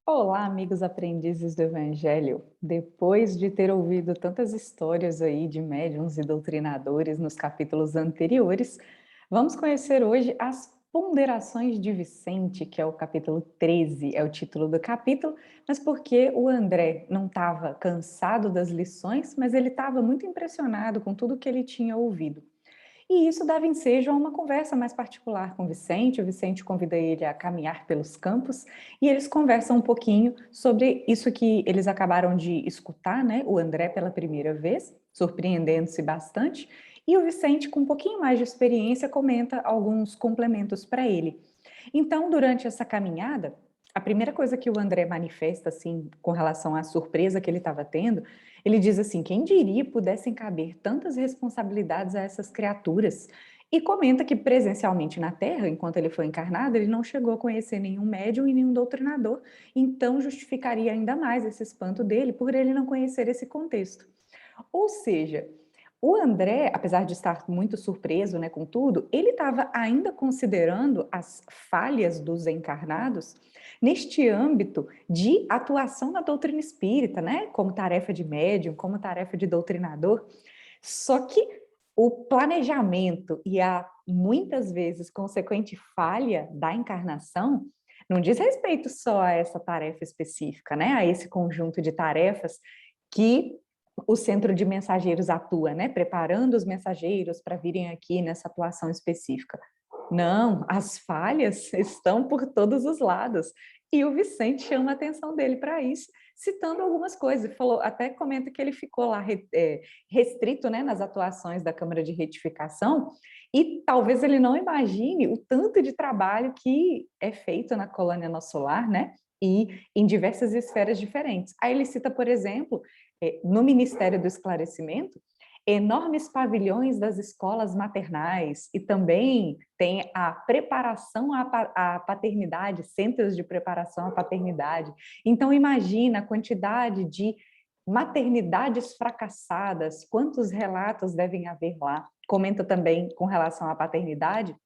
Olá, amigos aprendizes do Evangelho. Depois de ter ouvido tantas histórias aí de médiuns e doutrinadores nos capítulos anteriores, vamos conhecer hoje as Ponderações de Vicente, que é o capítulo 13, é o título do capítulo, mas porque o André não estava cansado das lições, mas ele estava muito impressionado com tudo que ele tinha ouvido. E isso dava ensejo a uma conversa mais particular com o Vicente convida ele a caminhar pelos campos e eles conversam um pouquinho sobre isso que eles acabaram de escutar, né? O André pela primeira vez, surpreendendo-se bastante, e o Vicente, com um pouquinho mais de experiência, comenta alguns complementos para ele. Então, durante essa caminhada, a primeira coisa que o André manifesta, assim, com relação à surpresa que ele estava tendo, ele diz assim: quem diria pudessem caber tantas responsabilidades a essas criaturas? E comenta que presencialmente na Terra, enquanto ele foi encarnado, ele não chegou a conhecer nenhum médium e nenhum doutrinador, então justificaria ainda mais esse espanto dele por ele não conhecer esse contexto. Ou seja, o André, apesar de estar muito surpreso, né, com tudo, ele estava ainda considerando as falhas dos encarnados neste âmbito de atuação na doutrina espírita, né, como tarefa de médium, como tarefa de doutrinador. Só que o planejamento e a muitas vezes consequente falha da encarnação não diz respeito só a essa tarefa específica, né, a esse conjunto de tarefas que o centro de mensageiros atua, né? Preparando os mensageiros para virem aqui nessa atuação específica. Não, as falhas estão por todos os lados. E o Vicente chama a atenção dele para isso, citando algumas coisas. Falou, até comenta que ele ficou lá restrito, né, nas atuações da Câmara de Retificação, e talvez ele não imagine o tanto de trabalho que é feito na colônia Nosso Lar, né? E em diversas esferas diferentes. Aí ele cita, por exemplo, no Ministério do Esclarecimento, enormes pavilhões das escolas maternais e também tem a preparação à paternidade, centros de preparação à paternidade. Então, imagina a quantidade de maternidades fracassadas, quantos relatos devem haver lá. Comenta também com relação à paternidade,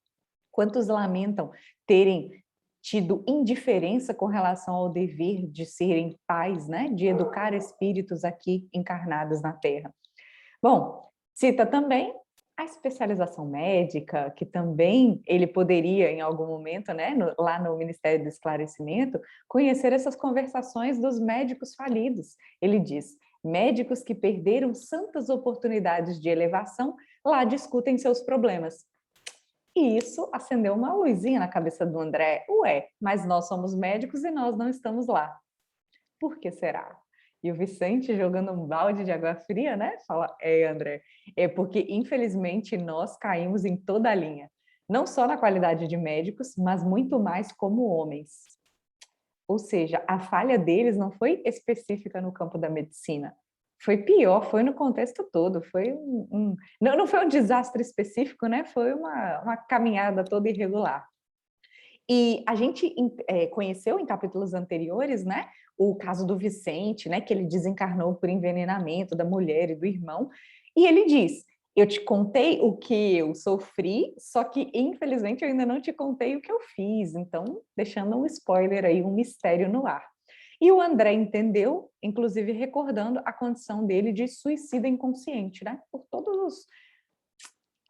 quantos lamentam terem tido indiferença com relação ao dever de serem pais, né, de educar espíritos aqui encarnados na Terra. Bom, cita também a especialização médica, que também ele poderia, em algum momento, né, lá no Ministério do Esclarecimento, conhecer essas conversações dos médicos falidos. Ele diz: médicos que perderam santas oportunidades de elevação, lá discutem seus problemas. E isso acendeu uma luzinha na cabeça do André. Ué, mas nós somos médicos e nós não estamos lá. Por que será? E o Vicente jogando um balde de água fria, né? Fala, André, é porque infelizmente nós caímos em toda a linha. Não só na qualidade de médicos, mas muito mais como homens. Ou seja, a falha deles não foi específica no campo da medicina. Foi pior, foi no contexto todo. Foi não foi um desastre específico, né? Foi uma caminhada toda irregular. E a gente conheceu em capítulos anteriores, né, o caso do Vicente, né, que ele desencarnou por envenenamento da mulher e do irmão, e ele diz: eu te contei o que eu sofri, só que infelizmente eu ainda não te contei o que eu fiz, então deixando um spoiler aí, um mistério no ar. E o André entendeu, inclusive recordando a condição dele de suicida inconsciente, né, por todos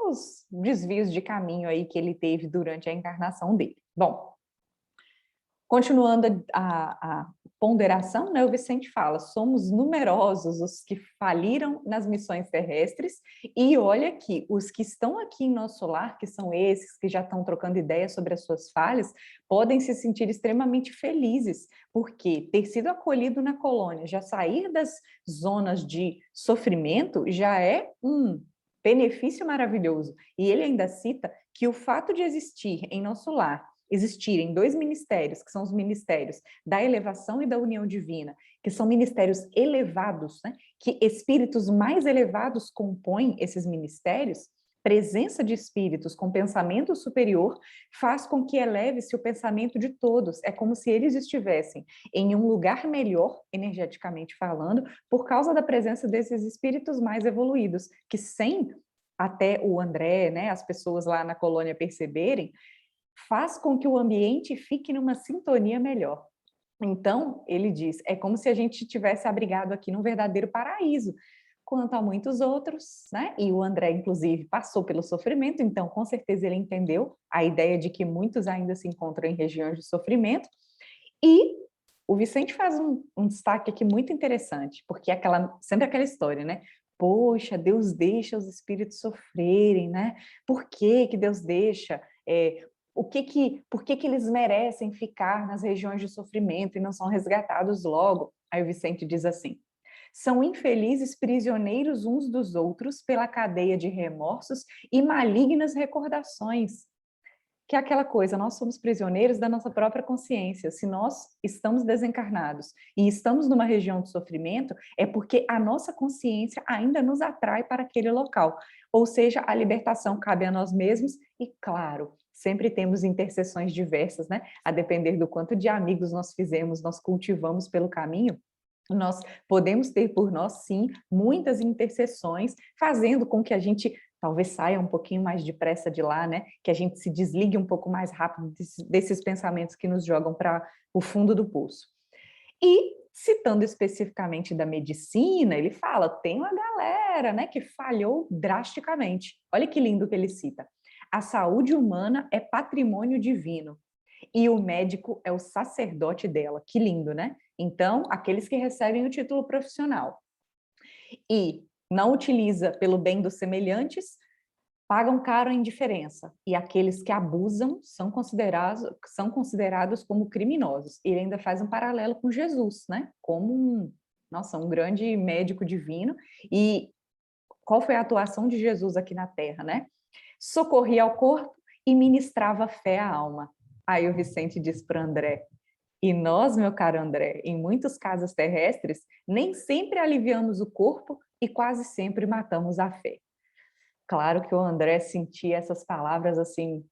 os desvios de caminho aí que ele teve durante a encarnação dele. Bom, continuando a ponderação, né, o Vicente fala: somos numerosos os que faliram nas missões terrestres, e olha que os que estão aqui em nosso lar, que são esses que já estão trocando ideias sobre as suas falhas, podem se sentir extremamente felizes, porque ter sido acolhido na colônia, já sair das zonas de sofrimento, já é um benefício maravilhoso. E ele ainda cita que o fato de existir em nosso lar existirem dois ministérios, que são os ministérios da elevação e da união divina, que são ministérios elevados, né? Que espíritos mais elevados compõem esses ministérios, presença de espíritos com pensamento superior faz com que eleve-se o pensamento de todos. É como se eles estivessem em um lugar melhor, energeticamente falando, por causa da presença desses espíritos mais evoluídos, que sem até o André, né, as pessoas lá na colônia perceberem, faz com que o ambiente fique numa sintonia melhor. Então, ele diz, é como se a gente tivesse abrigado aqui num verdadeiro paraíso, quanto a muitos outros, né? E o André, inclusive, passou pelo sofrimento, então, com certeza, ele entendeu a ideia de que muitos ainda se encontram em regiões de sofrimento. E o Vicente faz um destaque aqui muito interessante, porque sempre aquela história, né? Poxa, Deus deixa os espíritos sofrerem, né? Por que que Deus deixa? Por que que eles merecem ficar nas regiões de sofrimento e não são resgatados logo? Aí o Vicente diz assim: são infelizes prisioneiros uns dos outros pela cadeia de remorsos e malignas recordações. Que é aquela coisa, nós somos prisioneiros da nossa própria consciência. Se nós estamos desencarnados e estamos numa região de sofrimento, é porque a nossa consciência ainda nos atrai para aquele local. Ou seja, a libertação cabe a nós mesmos e, claro, sempre temos intercessões diversas, né? A depender do quanto de amigos nós fizemos, nós cultivamos pelo caminho, nós podemos ter por nós, sim, muitas intercessões, fazendo com que a gente talvez saia um pouquinho mais depressa de lá, né? Que a gente se desligue um pouco mais rápido desses pensamentos que nos jogam para o fundo do poço. E, citando especificamente da medicina, ele fala, tem uma galera, né, que falhou drasticamente. Olha que lindo que ele cita. A saúde humana é patrimônio divino e o médico é o sacerdote dela. Que lindo, né? Então, aqueles que recebem o título profissional e não utiliza pelo bem dos semelhantes, pagam caro a indiferença. E aqueles que abusam são considerados como criminosos. Ele ainda faz um paralelo com Jesus, né? Como um grande médico divino. E qual foi a atuação de Jesus aqui na Terra, né? Socorria ao corpo e ministrava fé à alma. Aí o Vicente diz para André, e nós, meu caro André, em muitos casos terrestres, nem sempre aliviamos o corpo e quase sempre matamos a fé. Claro que o André sentia essas palavras assim,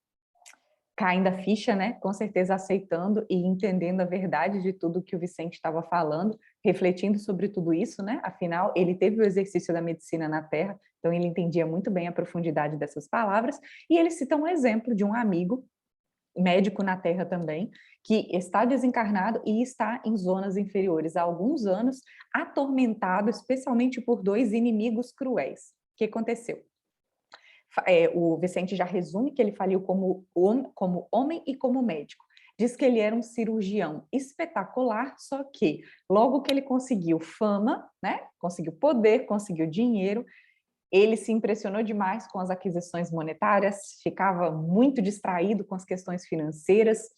caindo a ficha, né? Com certeza aceitando e entendendo a verdade de tudo que o Vicente estava falando, refletindo sobre tudo isso, né? Afinal, ele teve o exercício da medicina na Terra, então ele entendia muito bem a profundidade dessas palavras, e ele cita um exemplo de um amigo médico na Terra também, que está desencarnado e está em zonas inferiores há alguns anos, atormentado especialmente por dois inimigos cruéis. O que aconteceu? O Vicente já resume que ele faliu como homem e como médico. Diz que ele era um cirurgião espetacular, só que logo que ele conseguiu fama, né, conseguiu poder, conseguiu dinheiro, ele se impressionou demais com as aquisições monetárias, ficava muito distraído com as questões financeiras,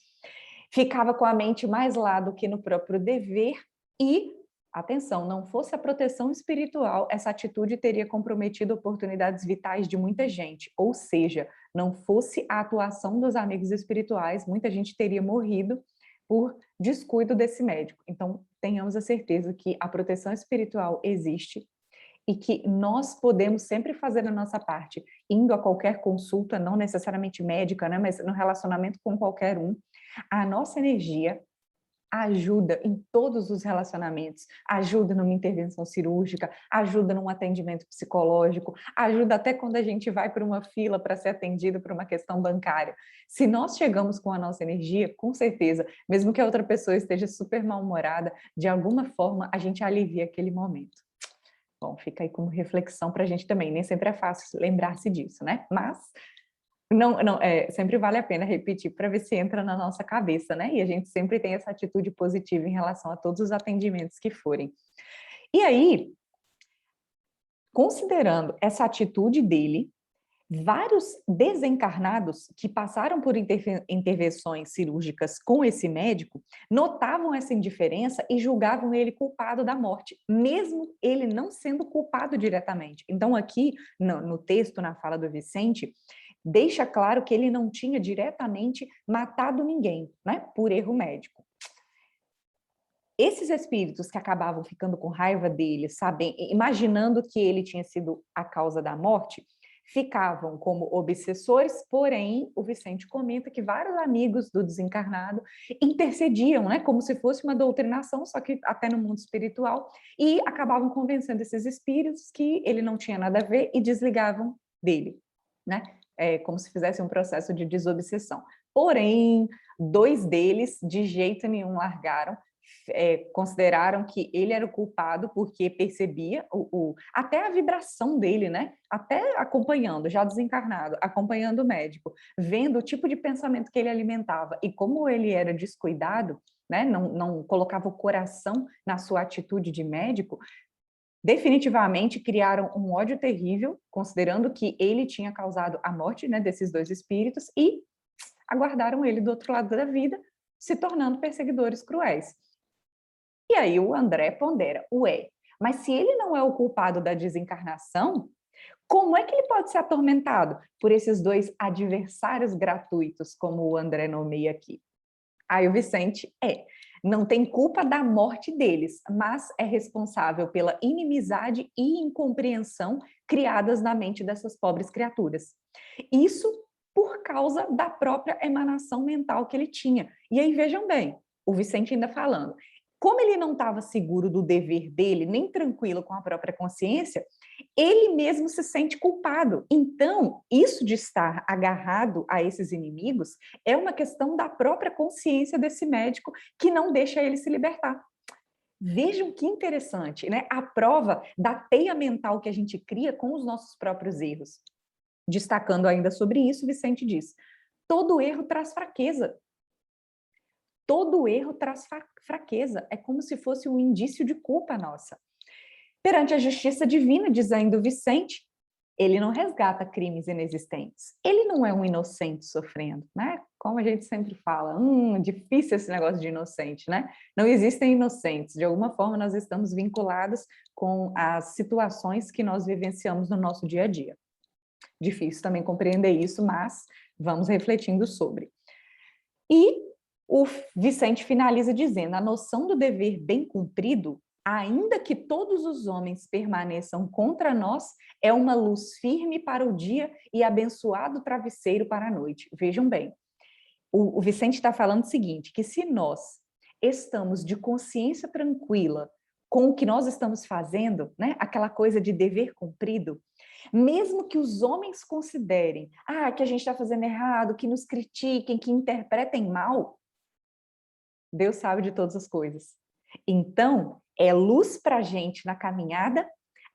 ficava com a mente mais lá do que no próprio dever e, atenção, não fosse a proteção espiritual, essa atitude teria comprometido oportunidades vitais de muita gente, ou seja, não fosse a atuação dos amigos espirituais, muita gente teria morrido por descuido desse médico. Então, tenhamos a certeza que a proteção espiritual existe e que nós podemos sempre fazer a nossa parte, indo a qualquer consulta, não necessariamente médica, né, mas no relacionamento com qualquer um, a nossa energia ajuda em todos os relacionamentos, ajuda numa intervenção cirúrgica, ajuda num atendimento psicológico, ajuda até quando a gente vai para uma fila para ser atendido por uma questão bancária. Se nós chegamos com a nossa energia, com certeza, mesmo que a outra pessoa esteja super mal-humorada, de alguma forma a gente alivia aquele momento. Bom, fica aí como reflexão para a gente também. Nem sempre é fácil lembrar-se disso, né? Mas sempre vale a pena repetir para ver se entra na nossa cabeça, né? E a gente sempre tem essa atitude positiva em relação a todos os atendimentos que forem. E aí, considerando essa atitude dele, vários desencarnados que passaram por intervenções cirúrgicas com esse médico notavam essa indiferença e julgavam ele culpado da morte, mesmo ele não sendo culpado diretamente. Então, aqui no texto, na fala do Vicente, deixa claro que ele não tinha diretamente matado ninguém, né, por erro médico. Esses espíritos que acabavam ficando com raiva dele, imaginando que ele tinha sido a causa da morte, ficavam como obsessores, porém, o Vicente comenta que vários amigos do desencarnado intercediam, né, como se fosse uma doutrinação, só que até no mundo espiritual, e acabavam convencendo esses espíritos que ele não tinha nada a ver e desligavam dele, né, como se fizesse um processo de desobsessão. Porém, dois deles de jeito nenhum largaram, consideraram que ele era o culpado porque percebia até a vibração dele, né? Até acompanhando, já desencarnado, acompanhando o médico, vendo o tipo de pensamento que ele alimentava e como ele era descuidado, né? Não colocava o coração na sua atitude de médico, definitivamente criaram um ódio terrível, considerando que ele tinha causado a morte, né, desses dois espíritos, e aguardaram ele do outro lado da vida, se tornando perseguidores cruéis. E aí o André pondera, ué, mas se ele não é o culpado da desencarnação, como é que ele pode ser atormentado por esses dois adversários gratuitos, como o André nomeia aqui? Aí o Vicente não tem culpa da morte deles, mas é responsável pela inimizade e incompreensão criadas na mente dessas pobres criaturas. Isso por causa da própria emanação mental que ele tinha. E aí vejam bem, o Vicente ainda falando, como ele não estava seguro do dever dele, nem tranquilo com a própria consciência, ele mesmo se sente culpado. Então, isso de estar agarrado a esses inimigos é uma questão da própria consciência desse médico que não deixa ele se libertar. Vejam que interessante, né? A prova da teia mental que a gente cria com os nossos próprios erros. Destacando ainda sobre isso, Vicente diz, todo erro traz fraqueza. Todo erro traz fraqueza. É como se fosse um indício de culpa nossa. Perante a justiça divina, diz ainda o Vicente, ele não resgata crimes inexistentes. Ele não é um inocente sofrendo, né? Como a gente sempre fala, difícil esse negócio de inocente, né? Não existem inocentes. De alguma forma, nós estamos vinculados com as situações que nós vivenciamos no nosso dia a dia. Difícil também compreender isso, mas vamos refletindo sobre. E o Vicente finaliza dizendo, a noção do dever bem cumprido, ainda que todos os homens permaneçam contra nós, é uma luz firme para o dia e abençoado travesseiro para a noite. Vejam bem, o Vicente está falando o seguinte, que se nós estamos de consciência tranquila com o que nós estamos fazendo, né, aquela coisa de dever cumprido, mesmo que os homens considerem que a gente está fazendo errado, que nos critiquem, que interpretem mal, Deus sabe de todas as coisas. Então, é luz para a gente na caminhada,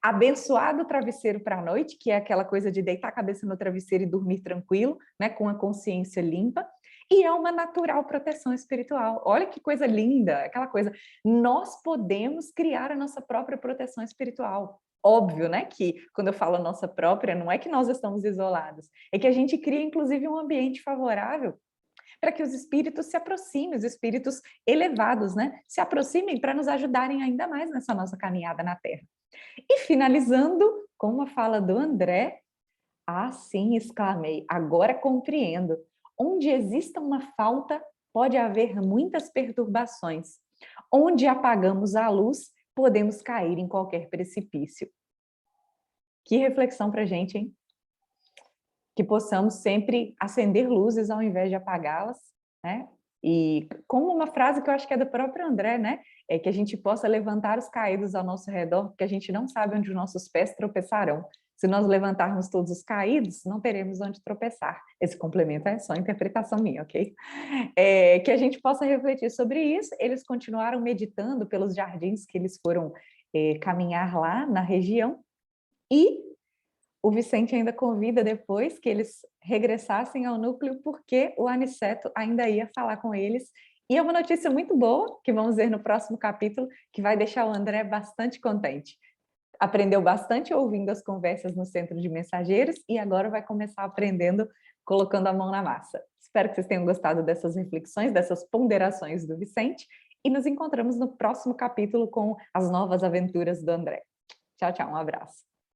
abençoado o travesseiro para a noite, que é aquela coisa de deitar a cabeça no travesseiro e dormir tranquilo, né, com a consciência limpa, e é uma natural proteção espiritual. Olha que coisa linda, aquela coisa. Nós podemos criar a nossa própria proteção espiritual. Óbvio, né, que quando eu falo nossa própria, não é que nós estamos isolados, é que a gente cria, inclusive, um ambiente favorável para que os espíritos se aproximem, os espíritos elevados, né, se aproximem para nos ajudarem ainda mais nessa nossa caminhada na Terra. E finalizando com uma fala do André, sim, exclamei, agora compreendo. Onde exista uma falta, pode haver muitas perturbações. Onde apagamos a luz, podemos cair em qualquer precipício. Que reflexão para a gente, hein? Que possamos sempre acender luzes ao invés de apagá-las, né? E como uma frase que eu acho que é do próprio André, né? É que a gente possa levantar os caídos ao nosso redor, porque a gente não sabe onde os nossos pés tropeçarão. Se nós levantarmos todos os caídos, não teremos onde tropeçar. Esse complemento é só interpretação minha, ok? Que a gente possa refletir sobre isso. Eles continuaram meditando pelos jardins que eles foram caminhar lá na região e o Vicente ainda convida depois que eles regressassem ao núcleo, porque o Aniceto ainda ia falar com eles. E é uma notícia muito boa, que vamos ver no próximo capítulo, que vai deixar o André bastante contente. Aprendeu bastante ouvindo as conversas no Centro de Mensageiros e agora vai começar aprendendo colocando a mão na massa. Espero que vocês tenham gostado dessas reflexões, dessas ponderações do Vicente, e nos encontramos no próximo capítulo com as novas aventuras do André. Tchau, tchau, um abraço.